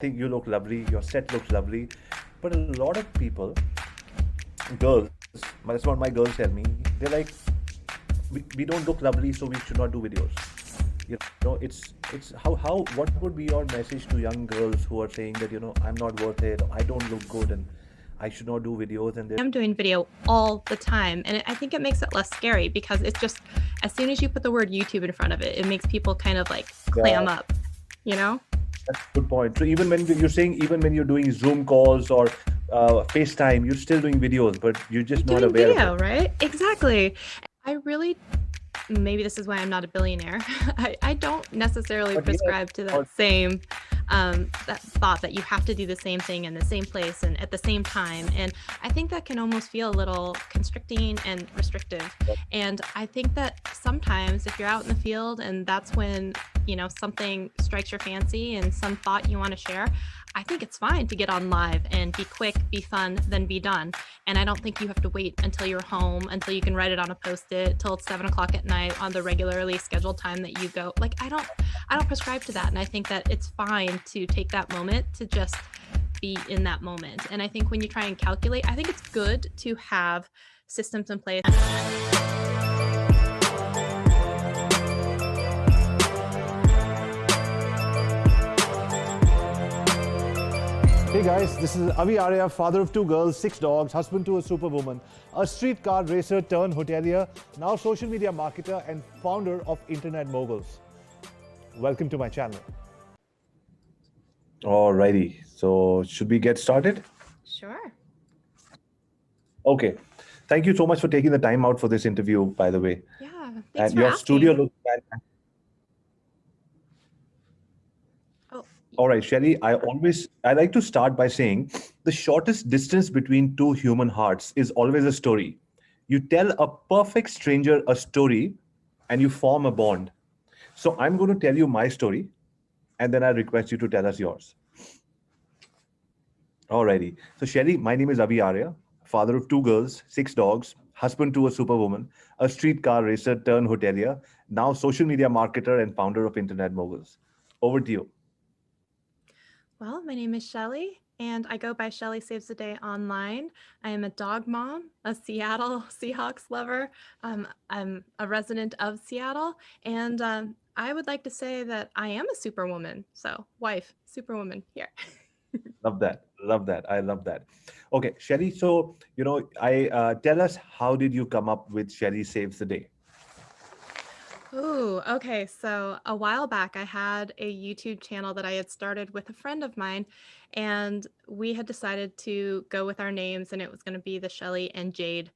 think you look lovely, your set looks lovely. But a lot of people, girls, but that's what my girls tell me, they're like, we don't look lovely, so we should not do videos. It's how what would be your message to young girls who are saying that, I'm not worth it, I don't look good, and I should not do videos, and they're I'm doing video all the time, and I think it makes it less scary because it's just as soon as you put the word YouTube in front of it, it makes people kind of like clam yeah, up, you know? that's a good point. So even when you're saying, even when you're doing Zoom calls or FaceTime, you're still doing videos, but you're You're just not doing aware of video, it. right? Exactly. I really, maybe this is why I'm not a billionaire. I don't necessarily But yeah, prescribe to or that same that thought that you have to do the same thing in the same place and at the same time. And I think that can almost feel a little constricting and restrictive. And I think that sometimes if you're out in the field and that's when, something strikes your fancy and some thought you want to share, I think it's fine to get on live and be quick, be fun, then be done. And I don't think you have to wait until you're home, until you can write it on a Post-it, till it's 7 o'clock at night on the regularly scheduled time that you go. Like, I don't prescribe to that. And I think that it's fine to take that moment to just be in that moment. And I think when you try and calculate, I think it's good to have systems in place. Hey guys, this is Avi Arya, father of 2 girls, 6 dogs, husband to a superwoman, a streetcar racer turned hotelier, now social media marketer and founder of Internet Moguls. Welcome to my channel. Alrighty. So should we get started? Sure. Okay. Thank you so much for taking the time out for this interview, by the way. Yeah. Thanks And for your studio asking. looks fantastic. Oh, All right, Shelly, I like to start by saying the shortest distance between two human hearts is always a story. You tell a perfect stranger a story and you form a bond. So I'm going to tell you my story and then I request you to tell us yours. Alrighty. So Shelly, my name is Avi Arya, father of 2 girls, 6 dogs, husband to a superwoman, a streetcar racer turned hotelier, now social media marketer and founder of Internet Moguls. Over to you. well, my name is Shelly, and I go by Shelly Saves the Day online. I am a dog mom, a Seattle Seahawks lover. I'm a resident of Seattle, and I would like to say that I am a superwoman. So, wife, superwoman here. Love that. Love that. I love that. Okay, Shelly. So, I tell us, how did you come up with Shelly Saves the Day? Ooh, okay. So a while back, I had a YouTube channel that I had started with a friend of mine, and we had decided to go with our names, and it was going to be the Shelly and Jade.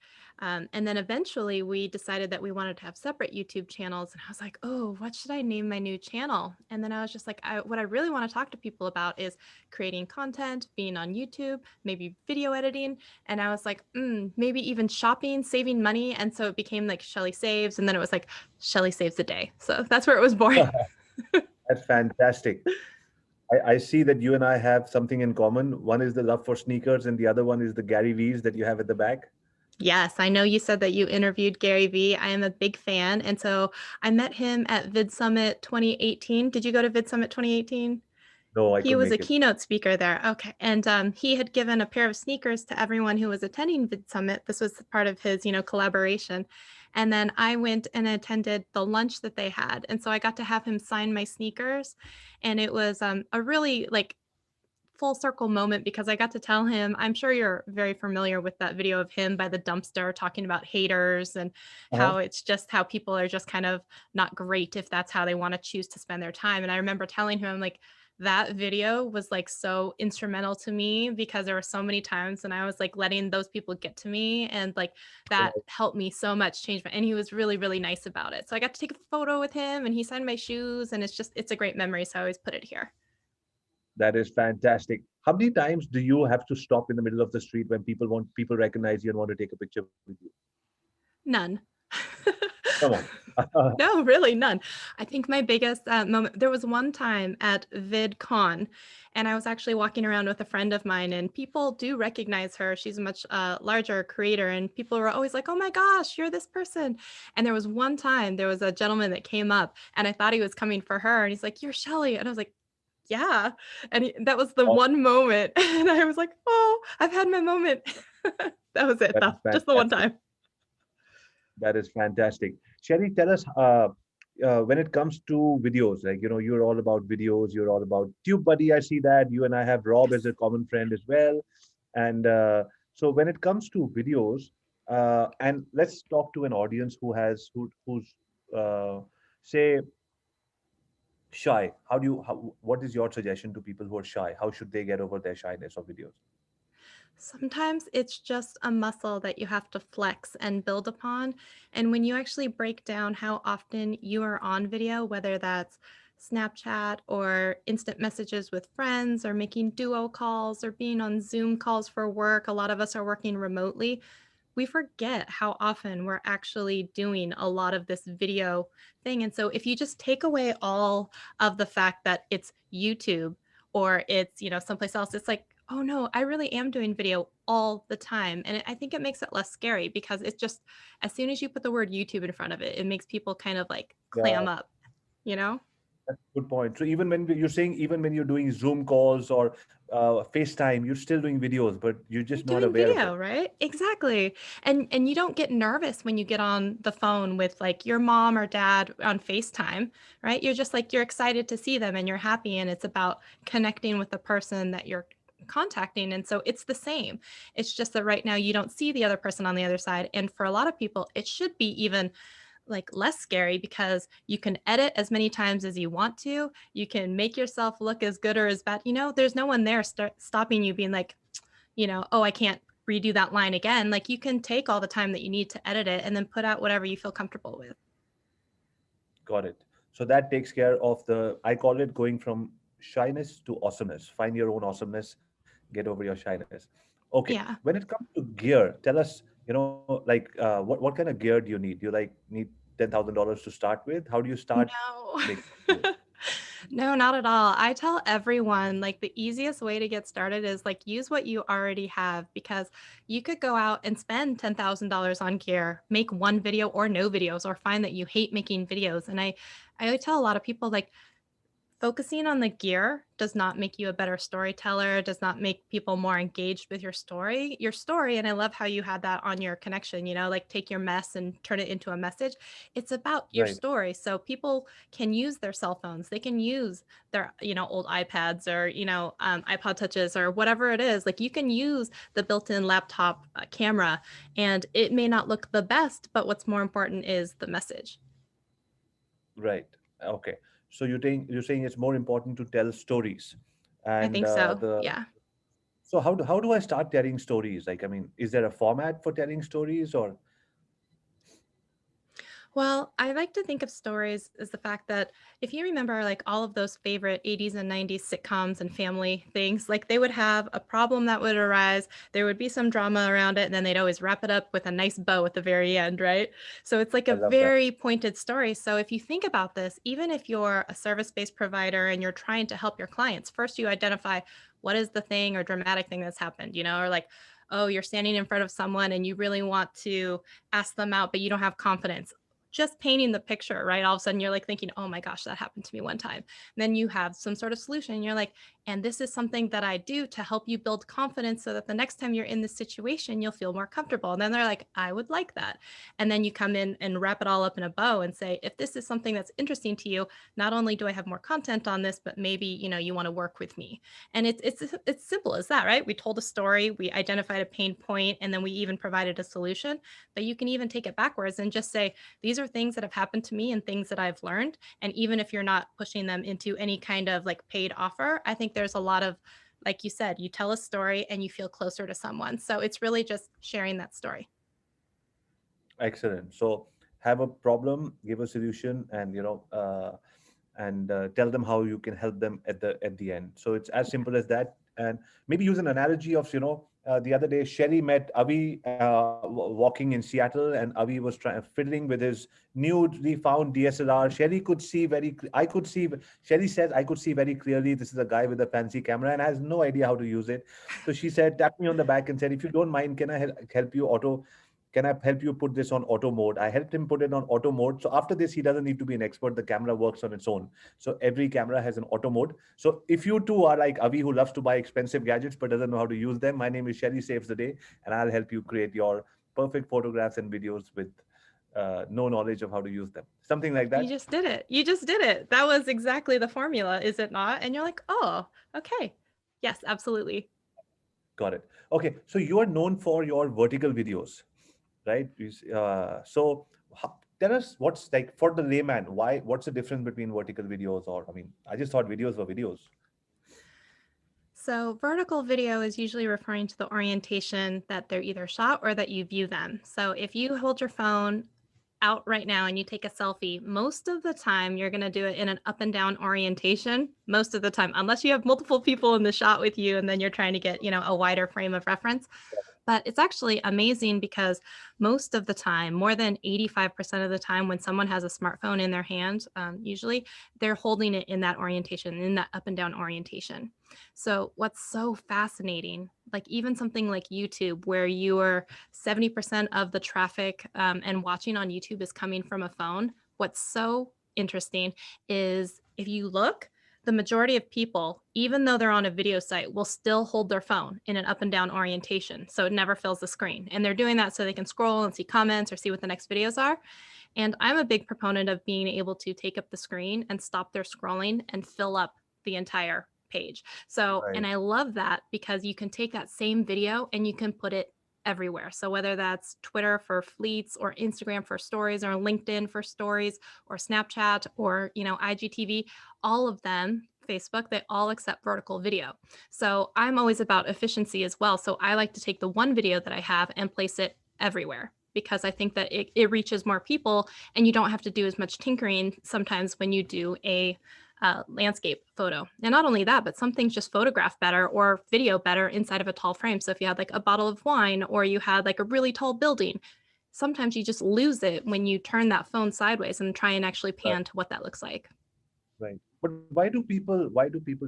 And then eventually, we decided that we wanted to have separate YouTube channels, and I was like, "Oh, what should I name my new channel?" And then I was just like, "What I really want to talk to people about is creating content, being on YouTube, maybe video editing." And I was like, maybe even shopping, saving money. And so it became like Shelly Saves, and then it was like Shelly Saves the Day. So that's where it was born. That's fantastic. I see that you and I have something in common. One is the love for sneakers, and the other one is the Gary V's that you have at the back. Yes, I know you said that you interviewed Gary Vee. I am a big fan. And so I met him at Vid Summit 2018. Did you go to Vid Summit 2018? No, I He couldn't was a make it. keynote speaker there. Okay. And he had given a pair of sneakers to everyone who was attending Vid Summit. This was part of his, collaboration. And then I went and attended the lunch that they had. And so I got to have him sign my sneakers. And it was a really like full circle moment because I got to tell him, I'm sure you're very familiar with that video of him by the dumpster talking about haters and Uh-huh. how it's just how people are just kind of not great if that's how they want to choose to spend their time. And I remember telling him, like, that video was like so instrumental to me because there were so many times when I was like letting those people get to me, and like that helped me so much change and he was really, really nice about it. So I got to take a photo with him and he signed my shoes, and it's a great memory. So I always put it here. That is fantastic. How many times do you have to stop in the middle of the street when people recognize you and want to take a picture with you? None. Come on. No, really none. I think my biggest moment, there was one time at VidCon, and I was actually walking around with a friend of mine, and people do recognize her. She's a much larger creator, and people were always like, "Oh my gosh, you're this person." And there was one time, there was a gentleman that came up, and I thought he was coming for her, and he's like, "You're Shelly," and I was like, yeah. And that was the Oh, one moment. And I was like, oh, I've had my moment. That was it that though. is Just the one fantastic. time. That is fantastic. Shelly, tell us, when it comes to videos, like, you're all about videos, you're all about Tubebuddy. I see that you and I have Rob as Yes. a common friend as well. And so when it comes to videos, and let's talk to an audience who's, say, shy. What is your suggestion to people who are shy? How should they get over their shyness of videos? Sometimes it's just a muscle that you have to flex and build upon. And when you actually break down how often you are on video, whether that's Snapchat or instant messages with friends or making duo calls or being on Zoom calls for work, a lot of us are working remotely. We forget how often we're actually doing a lot of this video thing. And so if you just take away all of the fact that it's YouTube or it's, someplace else, it's like, oh no, I really am doing video all the time. And I think it makes it less scary because it's just as soon as you put the word YouTube in front of it, it makes people kind of like Yeah. clam up, you know? That's a good point. So even when you're saying, even when you're doing Zoom calls or FaceTime, you're still doing videos, but you're You're just not doing aware of it. video, right? Exactly. And you don't get nervous when you get on the phone with like your mom or dad on FaceTime, right? You're just like you're excited to see them and you're happy and it's about connecting with the person that you're contacting. And so it's the same. It's just that right now you don't see the other person on the other side. And for a lot of people, it should be even like less scary because you can edit as many times as you want to. You can make yourself look as good or as bad. There's no one there stopping you being like, oh, I can't redo that line again. Like you can take all the time that you need to edit it and then put out whatever you feel comfortable with. Got it. So that takes care of I call it going from shyness to awesomeness. Find your own awesomeness, get over your shyness. Okay. Yeah. When it comes to gear, tell us, like, what kind of gear do you need? Do you like need $10,000 to start with? How do you start No. making videos? No, not at all. I tell everyone like the easiest way to get started is like use what you already have because you could go out and spend $10,000 on gear, make one video or no videos, or find that you hate making videos. And I tell a lot of people like focusing on the gear does not make you a better storyteller, does not make people more engaged with your story. Your story, and I love how you had that on your connection, like take your mess and turn it into a message. It's about your Right. story. So people can use their cell phones, they can use their, old iPads or, iPod touches or whatever it is. Like you can use the built-in laptop camera and it may not look the best, but what's more important is the message. Right. Okay. So you're saying it's more important to tell stories, I and think so. the Yeah. so how do I start telling stories? Like, I mean, is there a format for telling stories, or Well, I like to think of stories as the fact that if you remember like all of those favorite 80s and 90s sitcoms and family things, like they would have a problem that would arise, there would be some drama around it, and then they'd always wrap it up with a nice bow at the very end, right? So it's like I a love that. very pointed story. So if you think about this, even if you're a service-based provider and you're trying to help your clients, first you identify what is the thing or dramatic thing that's happened, or like, oh, you're standing in front of someone and you really want to ask them out, but you don't have confidence, just painting the picture, right? All of a sudden you're like thinking, oh my gosh, that happened to me one time. And then you have some sort of solution. And you're like, and this is something that I do to help you build confidence so that the next time you're in this situation, you'll feel more comfortable. And then they're like, I would like that. And then you come in and wrap it all up in a bow and say, if this is something that's interesting to you, not only do I have more content on this, but maybe, you want to work with me. And it's simple as that, right? We told a story, we identified a pain point, and then we even provided a solution. But you can even take it backwards and just say, these are things that have happened to me and things that I've learned. And even if you're not pushing them into any kind of like paid offer, I think there's a lot of, like you said, you tell a story and you feel closer to someone. So it's really just sharing that story. Excellent. So have a problem, give a solution, and tell them how you can help them at the end. So it's as simple as that. And maybe use an analogy of, the other day Shelly met Avi walking in Seattle, and Avi was fiddling with his newly found DSLR. Shelly could see I could see. Shelly says I could see very clearly this is a guy with a fancy camera and has no idea how to use it. So she said, tapped me on the back and said, "If you don't mind, can I help you auto can I help you put this on auto mode? I helped him put it on auto mode. So after this, he doesn't need to be an expert. The camera works on its own. So every camera has an auto mode. So if you too are like Avi, who loves to buy expensive gadgets but doesn't know how to use them, my name is Shelly Saves the Day, and I'll help you create your perfect photographs and videos with no knowledge of how to use them. Something like You that. just did it. You just did it. That was exactly the formula, is it not? And you're like, oh, okay. Yes, absolutely. Got it. Okay. So you are known for your vertical videos, right? So tell us what's like for the layman, what's the difference between vertical videos or, I mean, I just thought videos were videos. So vertical video is usually referring to the orientation that they're either shot or that you view them. So if you hold your phone out right now and you take a selfie, most of the time you're going to do it in an up and down orientation. Most of the time, unless you have multiple people in the shot with you and then you're trying to get, a wider frame of reference. But it's actually amazing because most of the time, more than 85% of the time, when someone has a smartphone in their hand, usually they're holding it in that orientation, in that up and down orientation. So what's so fascinating, like even something like YouTube, where you are 70% of the traffic and watching on YouTube is coming from a phone. What's so interesting is if you look, the majority of people, even though they're on a video site, will still hold their phone in an up and down orientation. So it never fills the screen. And they're doing that so they can scroll and see comments or see what the next videos are. And I'm a big proponent of being able to take up the screen and stop their scrolling and fill up the entire page. So, Right. and I love that because you can take that same video and you can put it everywhere. So whether that's Twitter for fleets or Instagram for stories or LinkedIn for stories or Snapchat or, IGTV, all of them, Facebook, they all accept vertical video. So I'm always about efficiency as well. So I like to take the one video that I have and place it everywhere because I think that it reaches more people and you don't have to do as much tinkering sometimes when you do a landscape photo. And not only that, but some things just photograph better or video better inside of a tall frame. So if you had like a bottle of wine or you had like a really tall building, sometimes you just lose it when you turn that phone sideways and try and actually Right. pan to what that looks like. Right. But why do people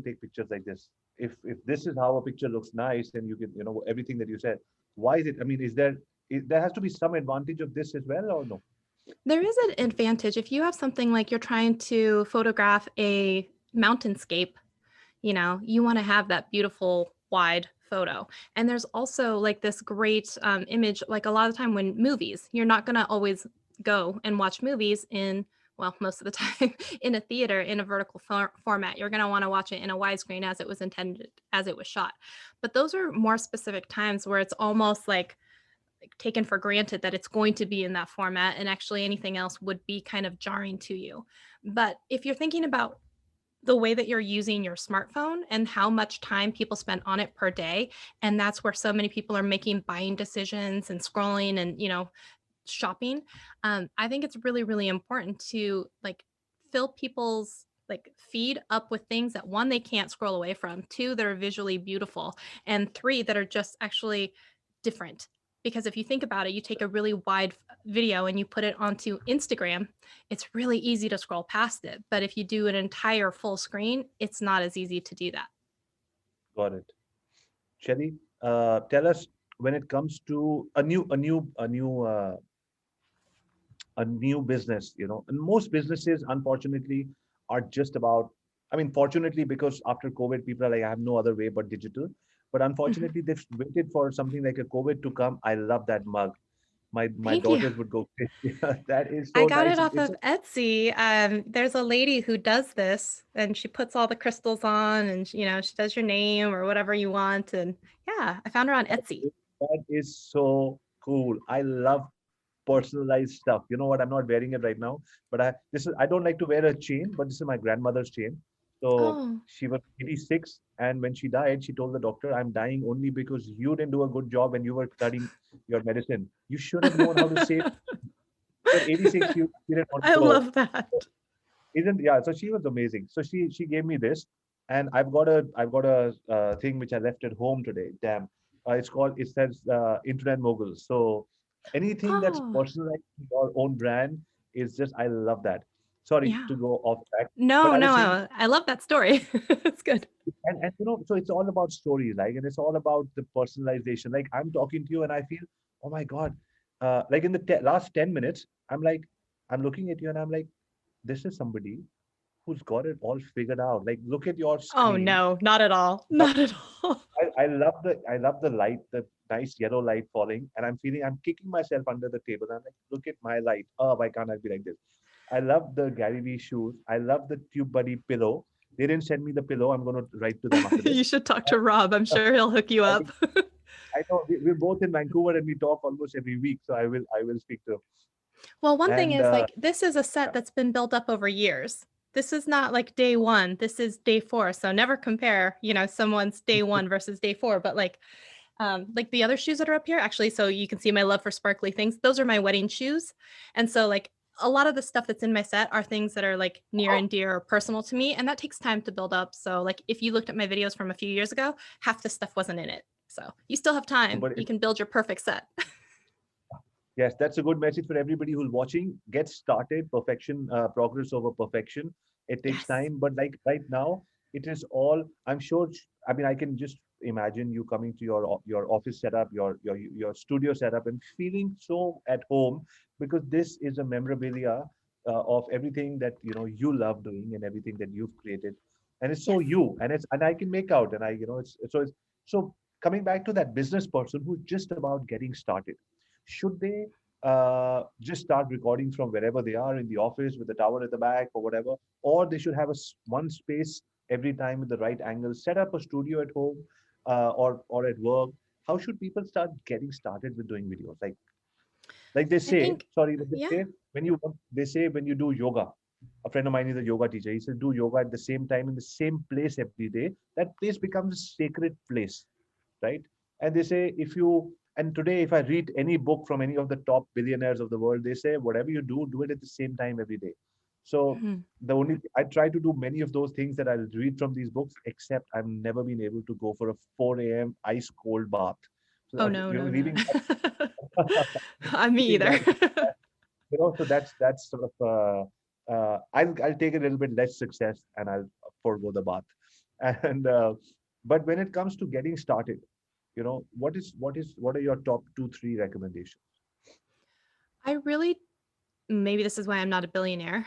take pictures like this? If this is how a picture looks nice and you can, everything that you said, why is it? I mean, there has to be some advantage of this as well, or no? There is an advantage if you have something like you're trying to photograph a mountainscape, you want to have that beautiful wide photo. And there's also like this great image, like a lot of the time when movies, you're not going to always go and watch movies in, well, most of the time in a theater in a vertical format. You're going to want to watch it in a widescreen as it was intended, as it was shot. But those are more specific times where it's almost like taken for granted that it's going to be in that format, and actually anything else would be kind of jarring to you. But if you're thinking about the way that you're using your smartphone and how much time people spend on it per day, and that's where so many people are making buying decisions and scrolling and shopping, I think it's really, really important to like fill people's like feed up with things that, one, they can't scroll away from, two, that are visually beautiful, and three, that are just actually different. Because if you think about it, you take a really wide video and you put it onto Instagram, it's really easy to scroll past it. But if you do an entire full screen, it's not as easy to do that. Got it. Shelly, tell us when it comes to a new business, and most businesses, unfortunately, are just about, I mean, fortunately, because after COVID, people are like, I have no other way but digital. But Mhm. unfortunately, they've waited for something like a COVID to come. I love that mug. My Thank you. daughters would go crazy. That is I so got it nice. off of Etsy. There's a lady who does this and she puts all the crystals on and she does your name or whatever you want. And yeah, I found her on Etsy. that is so cool. I love personalized stuff. You know what? I'm not wearing it right now, but I don't like to wear a chain, but this is my grandmother's chain. So Oh, she was 86, and when she died, she told the doctor, "I'm dying only because you didn't do a good job when you were studying your medicine. You should have known how to save. You're 86, you didn't want to I go." love that. Isn't Yeah, so she was amazing. So she gave me this, and I've got a thing which I left at home today. Damn, it says Internet Moguls. So anything that's Oh, personalized to your own brand is just, I love that. Sorry yeah. to go off track, but No, I was no, saying, I love that story. It's good. and so it's all about stories, like, and it's all about the personalization. Like, I'm talking to you and I feel, oh my God, like in the last 10 minutes, I'm looking at you and I'm like, this is somebody who's got it all figured out. Like, look at your Oh screen. no, not at all. But Not at all. I love the light, the nice yellow light falling, and I'm kicking myself under the table. I'm like, look at my light. Oh, why can't I be like this? I love the Gary Vee shoes. I love the Tubebuddy pillow. They didn't send me the pillow. I'm going to write to them after this. You should talk to Rob. I'm sure he'll hook you I up. think I know we're both in Vancouver and we talk almost every week. So I will speak to him. Well, one thing And is like this is a set that's been built up over years. This is not like day one. This is day four. So never compare, someone's day one versus day four. But like the other shoes that are up here, actually, so you can see my love for sparkly things. Those are my wedding shoes. And so like a lot of the stuff that's in my set are things that are like near and dear or personal to me. And that takes time to build up. So like if you looked at my videos from a few years ago, half the stuff wasn't in it. So you still have time. but You can build your perfect set. yes, that's a good message for everybody who's watching. Get started. Perfection, progress over perfection. It takes Yes. time, but like right now, it is all. I'm sure. I mean, I can just imagine you coming to your office setup, your studio setup, and feeling so at home because this is a memorabilia of everything that you love doing and everything that you've created, and it's so Yes. you, and I can make out, and it's so coming back to that business person who's just about getting started. Should they just start recording from wherever they are in the office with the tower at the back or whatever, or they should have one space every time with the right angle, set up a studio at home or at work? How should people start getting started with doing videos? Like they I say, think, sorry, like yeah. they say they say when you do yoga. A friend of mine is a yoga teacher. He says do yoga at the same time in the same place every day. That place becomes a sacred place, right? And they say if you and today if I read any book from any of the top billionaires of the world, they say whatever you do it at the same time every day. So Mhm. the only I try to do many of those things that I'll read from these books, except I've never been able to go for a 4 a.m. ice cold bath. So Oh, no, no, no. leaving Me leaving either. that so that's sort of I'll take a little bit less success and I'll forego the bath. And but when it comes to getting started, what are your top 2 3 recommendations? I really maybe this is why I'm not a billionaire.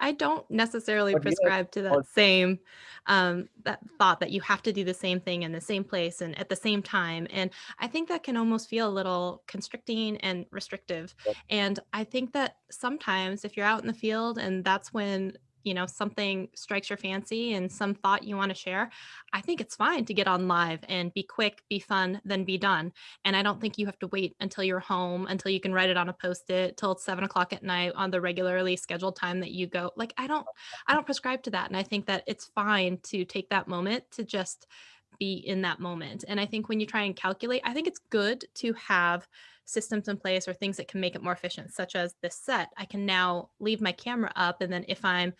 I don't necessarily But yes, prescribe to or that same that thought that you have to do the same thing in the same place and at the same time. And I think that can almost feel a little constricting and restrictive. And I think that sometimes if you're out in the field and that's when something strikes your fancy and some thought you want to share, I think it's fine to get on live and be quick, be fun, then be done. And I don't think you have to wait until you're home, until you can write it on a post-it, till it's 7 o'clock at night on the regularly scheduled time that you go. Like I don't prescribe to that. And I think that it's fine to take that moment to just be in that moment. And I think when you try and calculate, I think it's good to have systems in place or things that can make it more efficient, such as this set. I can now leave my camera up. And then if I'm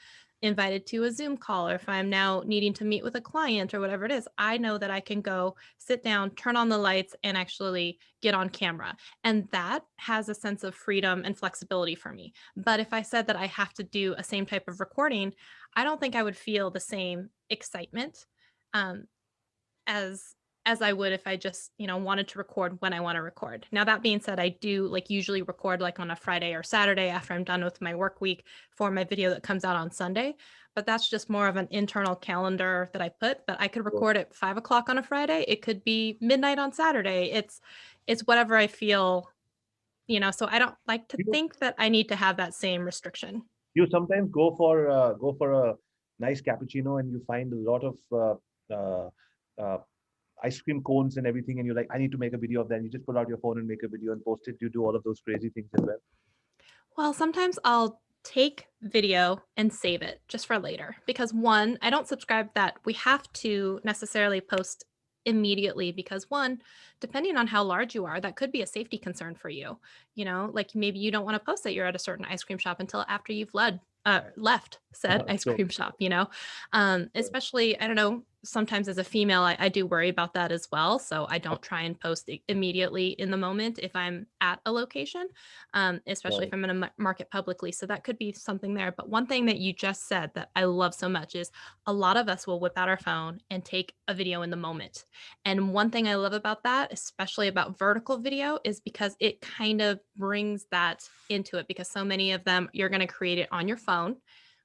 invited to a Zoom call or if I'm now needing to meet with a client or whatever it is, I know that I can go sit down, turn on the lights, and actually get on camera. And that has a sense of freedom and flexibility for me. But if I said that I have to do a same type of recording, I don't think I would feel the same excitement um, as I would if I just, wanted to record when I want to record. Now that being said, I do like usually record like on a Friday or Saturday after I'm done with my work week for my video that comes out on Sunday. But that's just more of an internal calendar that I put. But I could record at 5 o'clock on a Friday. It could be midnight on Saturday. It's whatever I feel, so I don't like to you think that I need to have that same restriction. you sometimes go for a nice cappuccino and you find a lot of uh, uh, ice cream cones and everything, and you're like, I need to make a video of that. And you just pull out your phone and make a video and post it. You do all of those crazy things as well. Well, sometimes I'll take video and save it just for later because one, I don't subscribe that we have to necessarily post immediately because one, depending on how large you are, that could be a safety concern for you. Like maybe you don't want to post that you're at a certain ice cream shop until after you've left said ice So cream shop, especially, I don't know, sometimes as a female, I do worry about that as well. So I don't try and post immediately in the moment if I'm at a location, especially if Right. I'm going to market publicly. So that could be something there. But one thing that you just said that I love so much is a lot of us will whip out our phone and take a video in the moment. And one thing I love about that, especially about vertical video, is because it kind of brings that into it, because so many of them you're going to create it on your phone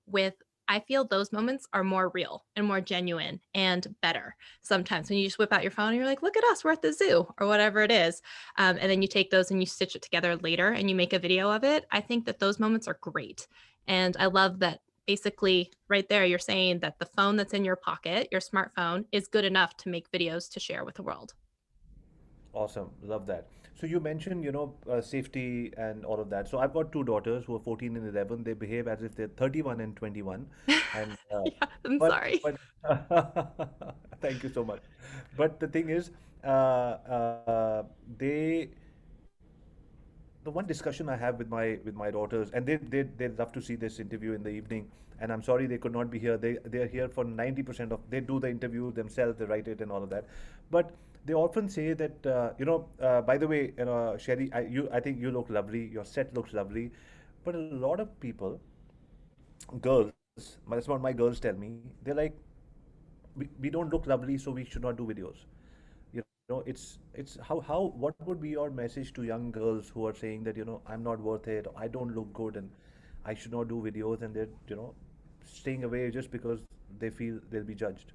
with. I feel those moments are more real and more genuine and better sometimes when you just whip out your phone and you're like, look at us, we're at the zoo or whatever it is. And then you take those and you stitch it together later and you make a video of it. I think that those moments are great. And I love that basically right there, you're saying that the phone that's in your pocket, your smartphone, is good enough to make videos to share with the world. Awesome. Love that. So you mentioned, safety and all of that. So I've got two daughters who are 14 and 11. They behave as if they're 31 and 21. And Yeah, I'm but sorry. but thank you so much. But the thing is, they the one discussion I have with my daughters, and they love to see this interview in the evening. And I'm sorry they could not be here. They're here for 90% of. They do the interview themselves. They write it and all of that. But they often say that By the way, Shelly, I think you look lovely. Your set looks lovely. But a lot of people, girls, that's what my girls tell me. They're like, we don't look lovely, so we should not do videos. It's how what would be your message to young girls who are saying that, I'm not worth it, I don't look good, and I should not do videos, and they're, staying away just because they feel they'll be judged.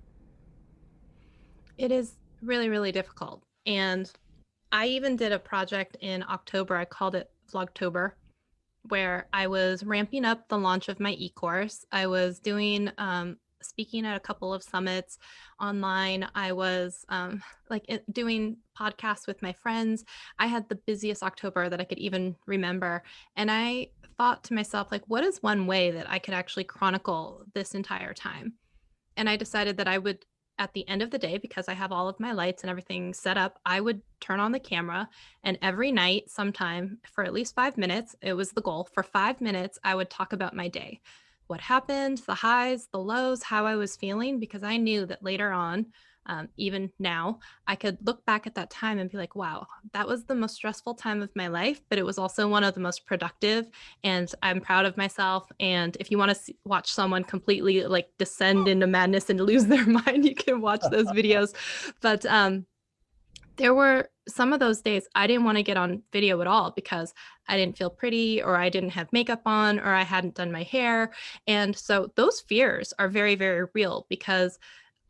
It is really, really difficult. And I even did a project in October. I called it Vlogtober, where I was ramping up the launch of my e-course. I was doing speaking at a couple of summits online. I was doing podcasts with my friends. I had the busiest October that I could even remember. And I thought to myself, like, what is one way that I could actually chronicle this entire time? And I decided that I would, at the end of the day, because I have all of my lights and everything set up, I would turn on the camera, and every night, sometime for at least 5 minutes, it was the goal. For 5 minutes, I would talk about my day, what happened, the highs, the lows, how I was feeling, because I knew that later on, even now, I could look back at that time and be like, wow, that was the most stressful time of my life, but it was also one of the most productive. And I'm proud of myself. And if you want to watch someone completely like descend into madness and lose their mind, you can watch those videos. But there were some of those days I didn't want to get on video at all because I didn't feel pretty, or I didn't have makeup on, or I hadn't done my hair. And so those fears are very, very real, because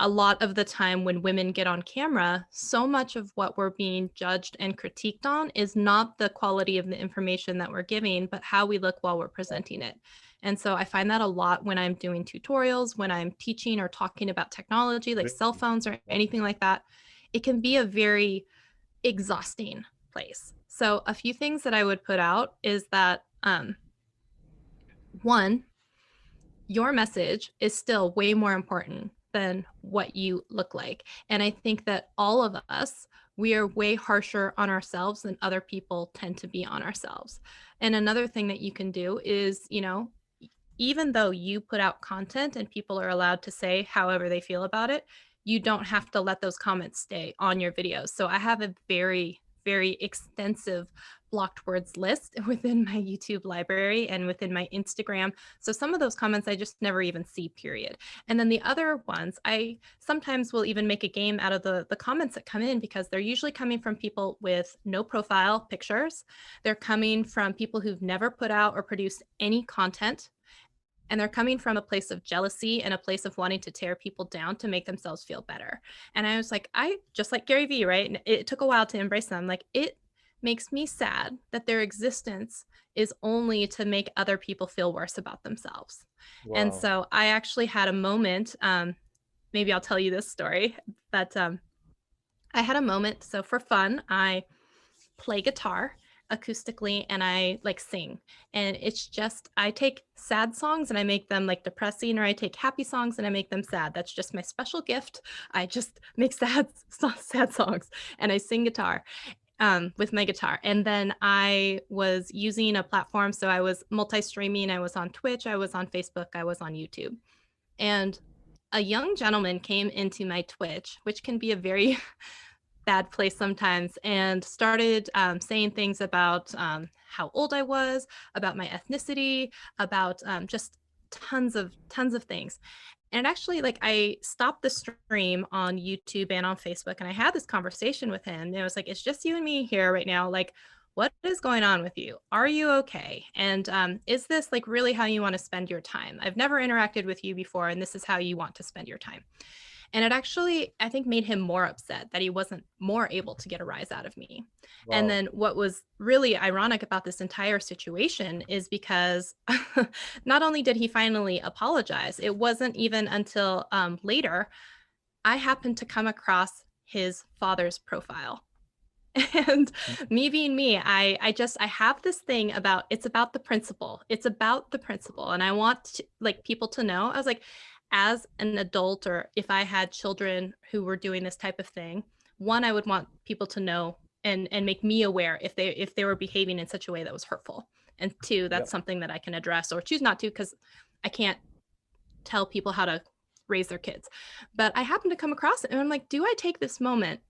a lot of the time when women get on camera, so much of what we're being judged and critiqued on is not the quality of the information that we're giving, but how we look while we're presenting it. And so I find that a lot when I'm doing tutorials, when I'm teaching or talking about technology, like cell Really? phones or Yeah. anything like that. It can be a very exhausting place. So a few things that I would put out is that one, your message is still way more important than what you look like. And I think that all of us, we are way harsher on ourselves than other people tend to be on ourselves. And another thing that you can do is, even though you put out content and people are allowed to say however they feel about it, you don't have to let those comments stay on your videos. So I have a very, very extensive blocked words list within my YouTube library and within my Instagram. So some of those comments I just never even see, period. And then the other ones, I sometimes will even make a game out of the comments that come in, because they're usually coming from people with no profile pictures. They're coming from people who've never put out or produced any content, and they're coming from a place of jealousy and a place of wanting to tear people down to make themselves feel better. And I was like, I just like Gary Vee, right? And it took a while to embrace them. Like, it makes me sad that their existence is only to make other people feel worse about themselves. And Wow. so I actually had a moment, maybe I'll tell you this story, but I had a moment. So for fun, I play guitar acoustically and I like sing. And it's just, I take sad songs and I make them like depressing, or I take happy songs and I make them sad. That's just my special gift. I just make sad songs and I sing guitar with my guitar. And then I was using a platform. So I was multi-streaming. I was on Twitch, I was on Facebook, I was on YouTube. And a young gentleman came into my Twitch, which can be a very bad place sometimes, and started saying things about how old I was, about my ethnicity, about just tons of things. And actually, like, I stopped the stream on YouTube and on Facebook, and I had this conversation with him. And it was like, it's just you and me here right now. Like, what is going on with you? Are you okay? And is this like really how you want to spend your time? I've never interacted with you before, and this is how you want to spend your time. And it actually, I think, made him more upset that he wasn't more able to get a rise out of me. And Wow. then what was really ironic about this entire situation is because not only did he finally apologize, it wasn't even until later I happened to come across his father's profile. And me being me, I have this thing about, it's about the principle. It's about the principle. And I want to, like, people to know. I was like, as an adult, or if I had children who were doing this type of thing, one, I would want people to know and make me aware if they were behaving in such a way that was hurtful. And two, that's Yep. something that I can address or choose not to, because I can't tell people how to raise their kids. But I happened to come across it, and I'm like, do I take this moment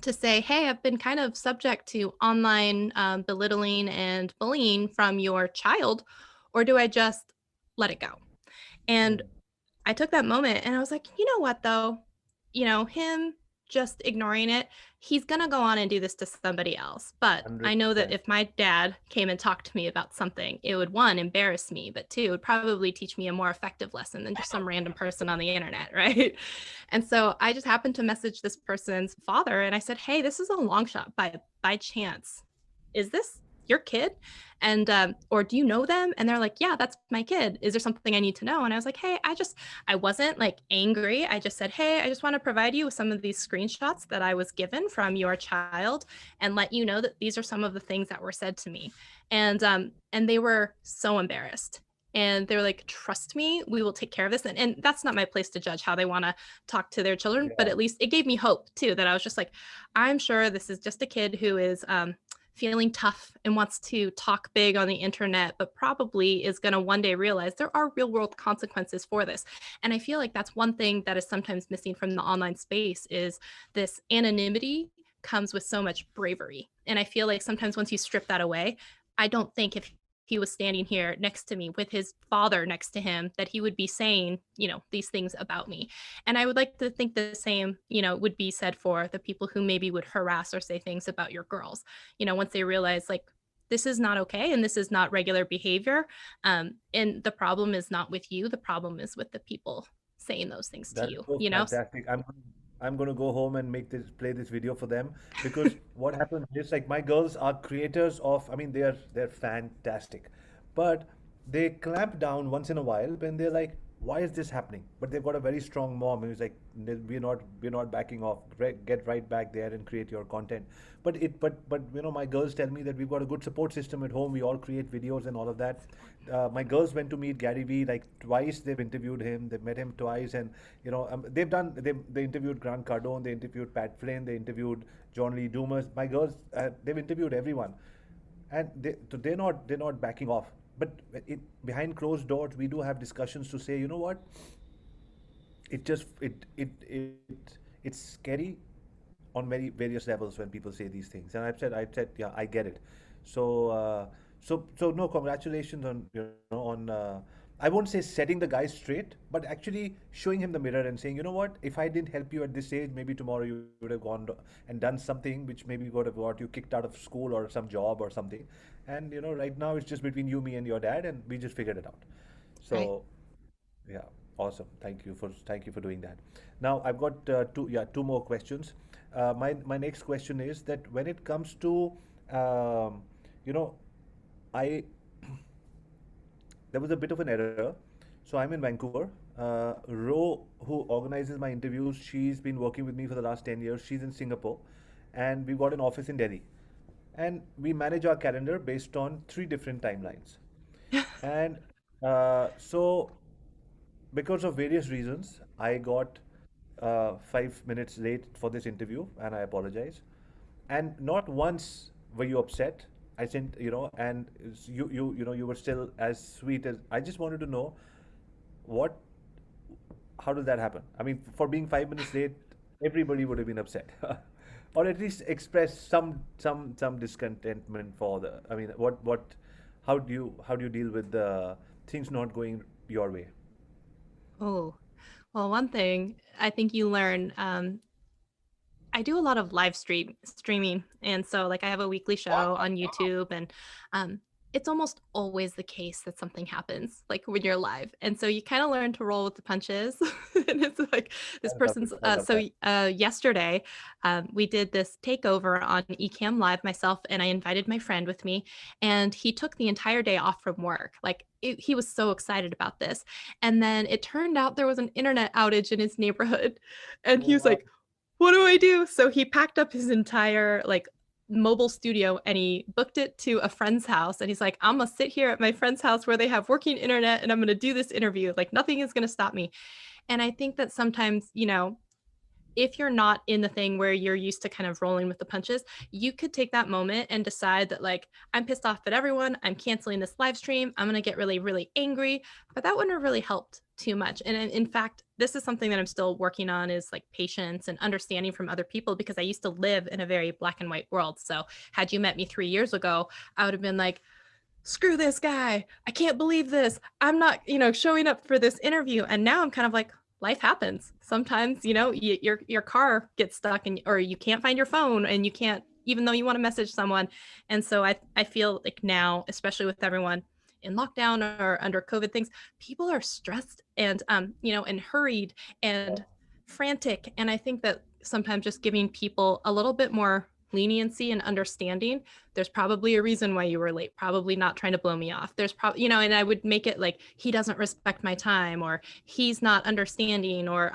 to say, hey, I've been kind of subject to online belittling and bullying from your child, or do I just let it go? And Mm. I took that moment and I was like, you know what, though? Him just ignoring it, he's going to go on and do this to somebody else. But I know that 100%. if my dad came and talked to me about something, it would, one, embarrass me, but two, it would probably teach me a more effective lesson than just some random person on the internet, right? And so I just happened to message this person's father and I said, hey, this is a long shot by chance. Is this your kid? And or do you know them? And they're like, yeah, that's my kid. Is there something I need to know? And I was like, hey, I wasn't like angry. I just said, hey, I just want to provide you with some of these screenshots that I was given from your child and let you know that these are some of the things that were said to me. And they were so embarrassed. And they were like, trust me, we will take care of this. And that's not my place to judge how they want to talk to their children, but Yeah. at least it gave me hope too, that I was just like, I'm sure this is just a kid who is feeling tough and wants to talk big on the internet, but probably is going to one day realize there are real world consequences for this. And I feel like that's one thing that is sometimes missing from the online space is this anonymity comes with so much bravery. And I feel like sometimes once you strip that away, I don't think if he was standing here next to me with his father next to him that he would be saying, these things about me. And I would like to think the same, would be said for the people who maybe would harass or say things about your girls, once they realize like this is not okay and this is not regular behavior. And the problem is not with you. The problem is with the people saying those things to That is you, so fantastic. I'm going to go home and play this video for them because what happens is like my girls are creators of, I mean they're fantastic. But they clamp down once in a while when they're like, why is this happening? But they've got a very strong mom who's like, we're not backing off. Get right back there and create your content. But my girls tell me that we've got a good support system at home. We all create videos and all of that. My girls went to meet Gary Vee like twice. They've interviewed him. They've met him twice, and they interviewed Grant Cardone. They interviewed Pat Flynn. They interviewed John Lee Dumas. My girls, they've interviewed everyone, and they're not backing off. But behind closed doors, we do have discussions to say, you know what? It just it's scary on many various levels when people say these things. And I said, yeah, I get it. So so no, congratulations on on I won't say setting the guy straight, but actually showing him the mirror and saying, you know what, if I didn't help you at this age, maybe tomorrow you would have gone and done something which maybe would have got you kicked out of school or some job or something. And right now it's just between you, me, and your dad, and we just figured it out. right? So yeah, awesome. Thank you for doing that. Now I've got two more questions. My next question is that when it comes to you know I there was a bit of an error. So I'm in Vancouver. Ro, who organizes my interviews, she's been working with me for the last 10 years. She's in Singapore, and we've got an office in Delhi. And we manage our calendar based on three different timelines. And so, because of various reasons, I got 5 minutes late for this interview, and I apologize. And not once were you upset. I sent, and you were still as sweet as. I just wanted to know what, how does that happen? I mean, for being 5 minutes late, everybody would have been upset, or at least express some discontentment for the. I mean, how do you deal with the things not going your way? Oh, well, one thing I think you learn, I do a lot of live streaming, and so like I have a weekly show on YouTube, and um, it's almost always the case that something happens like when you're live, and so you kind of learn to roll with the punches. And it's like this I love it. person's. I love that. Yesterday, we did this takeover on Ecamm Live, myself, and I invited my friend with me, and he took the entire day off from work. Like he was so excited about this, and then it turned out there was an internet outage in his neighborhood, and he Oh was wow. like, what do I do? So he packed up his entire like mobile studio and he booked it to a friend's house. And he's like, I'm gonna sit here at my friend's house where they have working internet and I'm gonna do this interview. Like nothing is gonna stop me. And I think that sometimes, if you're not in the thing where you're used to kind of rolling with the punches, you could take that moment and decide that, like, I'm pissed off at everyone. I'm canceling this live stream. I'm going to get really, really angry. But that wouldn't have really helped too much. And in fact, this is something that I'm still working on is like patience and understanding from other people because I used to live in a very black and white world. So had you met me 3 years ago, I would have been like, screw this guy. I can't believe this. I'm not, showing up for this interview. And now I'm kind of like, life happens. Sometimes, your car gets stuck and or you can't find your phone and you can't, even though you want to message someone. And so I feel like now, especially with everyone in lockdown or under COVID things, people are stressed and and hurried and frantic. And I think that sometimes just giving people a little bit more leniency and understanding, there's probably a reason why you were late, probably not trying to blow me off. There's probably, and I would make it like he doesn't respect my time or he's not understanding or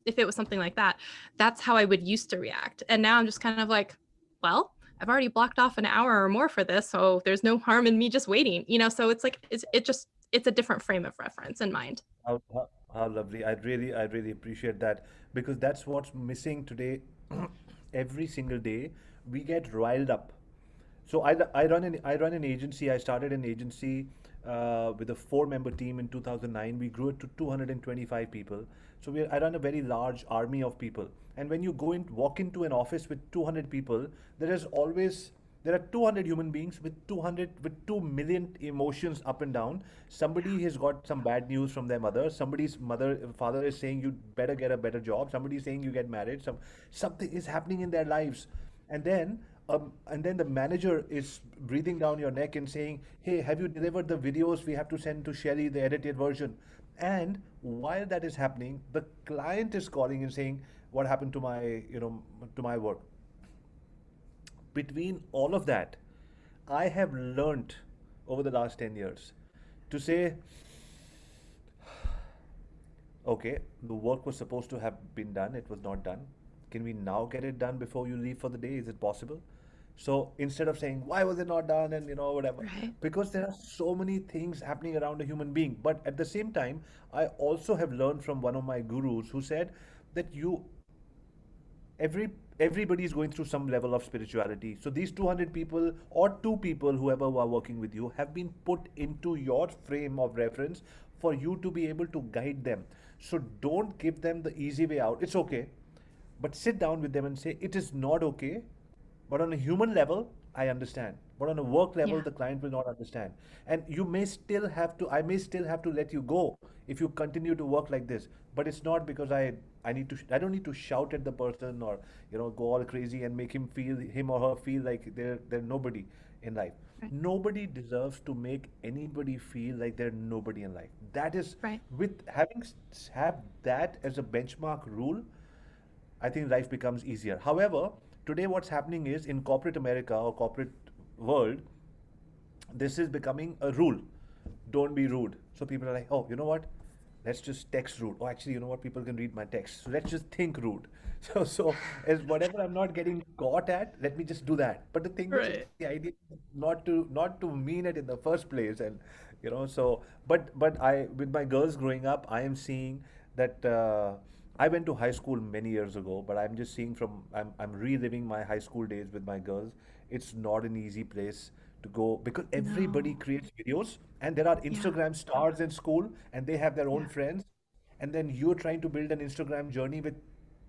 if it was something like that, that's how I would used to react. And now I'm just kind of like, well, I've already blocked off an hour or more for this, so there's no harm in me just waiting, so it's like it's a different frame of reference in mind. How lovely. I really appreciate that because that's what's missing today. Every single day, we get riled up. So I run an agency. I started an agency with a four-member team in 2009. We grew it to 225 people. So I run a very large army of people. And when you walk into an office with 200 people, there are 200 human beings with 2 million emotions up and down. Somebody has got some bad news from their mother. Somebody's father is saying you better get a better job. Somebody's saying you get married. Something is happening in their lives, and then the manager is breathing down your neck and saying, "Hey, have you delivered the videos? We have to send to Shelly the edited version." And while that is happening, the client is calling and saying, "What happened to my work?" Between all of that, I have learnt over the last 10 years to say, okay, the work was supposed to have been done, it was not done. Can we now get it done before you leave for the day? Is it possible? So instead of saying, why was it not done, and whatever, Right. because there are so many things happening around a human being. But at the same time, I also have learned from one of my gurus who said that everybody is going through some level of spirituality. So these 200 people or two people, whoever who are working with you, have been put into your frame of reference for you to be able to guide them. So don't give them the easy way out. It's okay, but sit down with them and say it is not okay, but on a human level, I understand. But on a work level, Yeah. the client will not understand. And I may still have to let you go if you continue to work like this. But it's not because I don't need to shout at the person or, go all crazy and make him or her feel like they're nobody in life. Right. Nobody deserves to make anybody feel like they're nobody in life. That is, Right. with have that as a benchmark rule, I think life becomes easier. However, today what's happening is in corporate America or corporate world, this is becoming a rule. Don't be rude. So people are like, oh, you know what? Let's just text rude. Oh, actually, you know what? People can read my text. So let's just think rude. So as whatever I'm not getting caught at, let me just do that. But the thing is, Right. the idea is not to mean it in the first place. And so but I with my girls growing up, I am seeing that I went to high school many years ago, but I'm just seeing I'm reliving my high school days with my girls. It's not an easy place to go because everybody No. creates videos and there are Yeah. Instagram stars in school and they have their own Yeah. friends. and then you're trying to build an Instagram journey with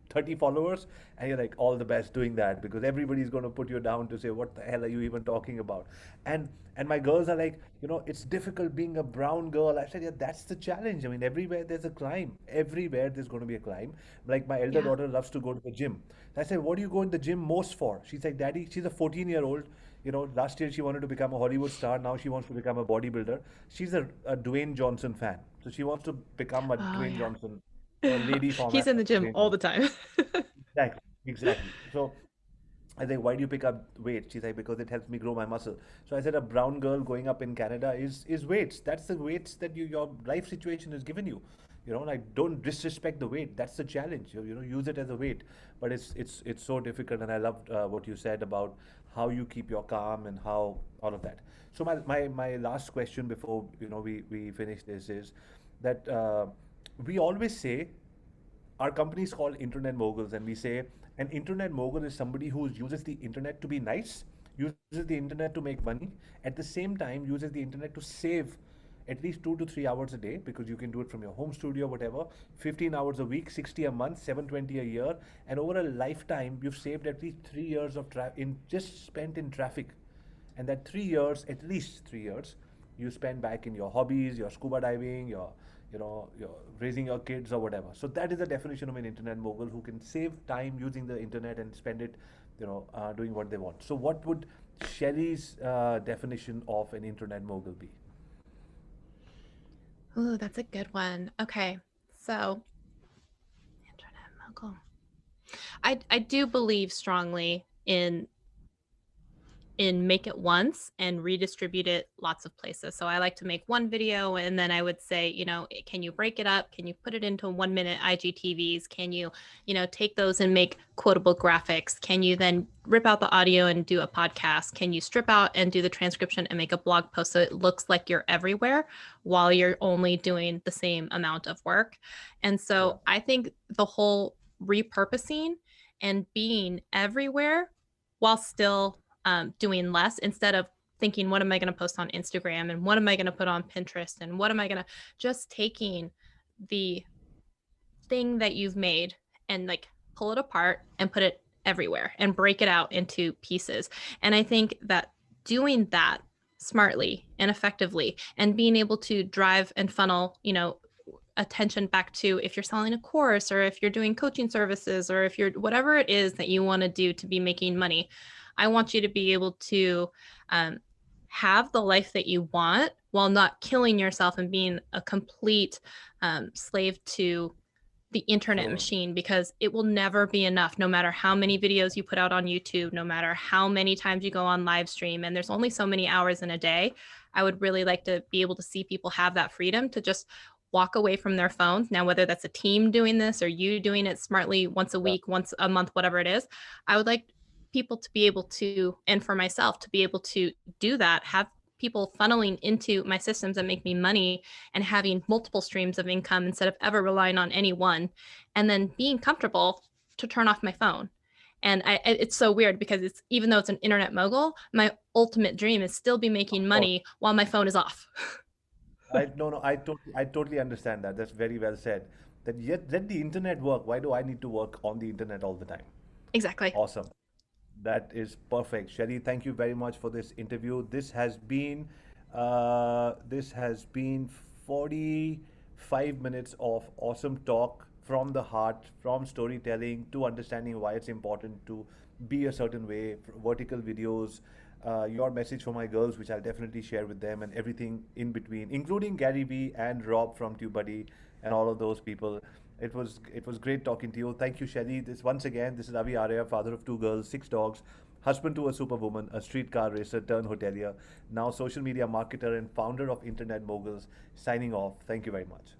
30 followers, and you're like, all the best doing that, because everybody's going to put you down to say, what the hell are you even talking about? And my girls are like, it's difficult being a brown girl. I said, yeah, that's the challenge. I mean, everywhere there's a climb. Everywhere there's going to be a climb. Like my elder Yeah. daughter loves to go to the gym. I said, what do you go in the gym most for? She's like, Daddy, she's a 14-year-old. Last year she wanted to become a Hollywood star. Now she wants to become a bodybuilder. She's a Dwayne Johnson fan. So she wants to become a Oh, Dwayne yeah. Johnson, a lady He's format in the of gym Dwayne all the Johnson. time. Exactly, exactly. So I think, why do you pick up weight? She's like, because it helps me grow my muscle. So I said, a brown girl growing up in Canada is weights. That's the weights that your life situation has given you. Like, don't disrespect the weight. That's the challenge. Use it as a weight. But it's so difficult. And I loved what you said about how you keep your calm and how all of that. So my last question before we finish this is that we always say our company is called Internet Moguls, and we say an internet mogul is somebody who uses the internet to be nice, uses the internet to make money, at the same time uses the internet to save at least 2 to 3 hours a day, because you can do it from your home studio, whatever. 15 hours a week, 60 a month, 720 a year, and over a lifetime, you've saved at least 3 years of in just spent in traffic, and that 3 years, at least 3 years, you spend back in your hobbies, your scuba diving, your raising your kids or whatever. So that is the definition of an internet mogul who can save time using the internet and spend it, doing what they want. So what would Shelly's definition of an internet mogul be? Ooh, that's a good one. Okay. So, internet mogul. I do believe strongly in make it once and redistribute it lots of places. So I like to make one video and then I would say, can you break it up? Can you put it into 1 minute IGTVs? Can you, take those and make quotable graphics? Can you then rip out the audio and do a podcast? Can you strip out and do the transcription and make a blog post so it looks like you're everywhere while you're only doing the same amount of work? And Yeah. so I think the whole repurposing and being everywhere while still doing less, instead of thinking, what am I going to post on Instagram and what am I going to put on Pinterest and what am I going to, just taking the thing that you've made and like pull it apart and put it everywhere and break it out into pieces. And I think that doing that smartly and effectively and being able to drive and funnel, attention back to, if you're selling a course or if you're doing coaching services or if you're whatever it is that you want to do to be making money, I want you to be able to have the life that you want while not killing yourself and being a complete slave to the internet Sure. machine, because it will never be enough, no matter how many videos you put out on YouTube, no matter how many times you go on live stream, and there's only so many hours in a day. I would really like to be able to see people have that freedom to just walk away from their phones. Now, whether that's a team doing this or you doing it smartly once a Yeah. week, once a month, whatever it is, I would like people to be able to, and for myself to be able to do that, have people funneling into my systems that make me money and having multiple streams of income instead of ever relying on any one, and then being comfortable to turn off my phone. And it's so weird because it's, even though it's an internet mogul, my ultimate dream is still be making Of course. money while my phone is off. No, I totally understand that. That's very well said. That, yet let the internet work. Why do I need to work on the internet all the time? Exactly. Awesome. That is perfect. Shelly, thank you very much for this interview. This has been 45 minutes of awesome talk from the heart, from storytelling to understanding why it's important to be a certain way, vertical videos, your message for my girls, which I'll definitely share with them, and everything in between, including Gary Vee and Rob from Tubebuddy and all of those people. It was great talking to you. Thank you, Shelly. This is Avi Arya, father of 2 girls, 6 dogs, husband to a superwoman, a streetcar racer turned hotelier, now social media marketer and founder of Internet Moguls. Signing off. Thank you very much.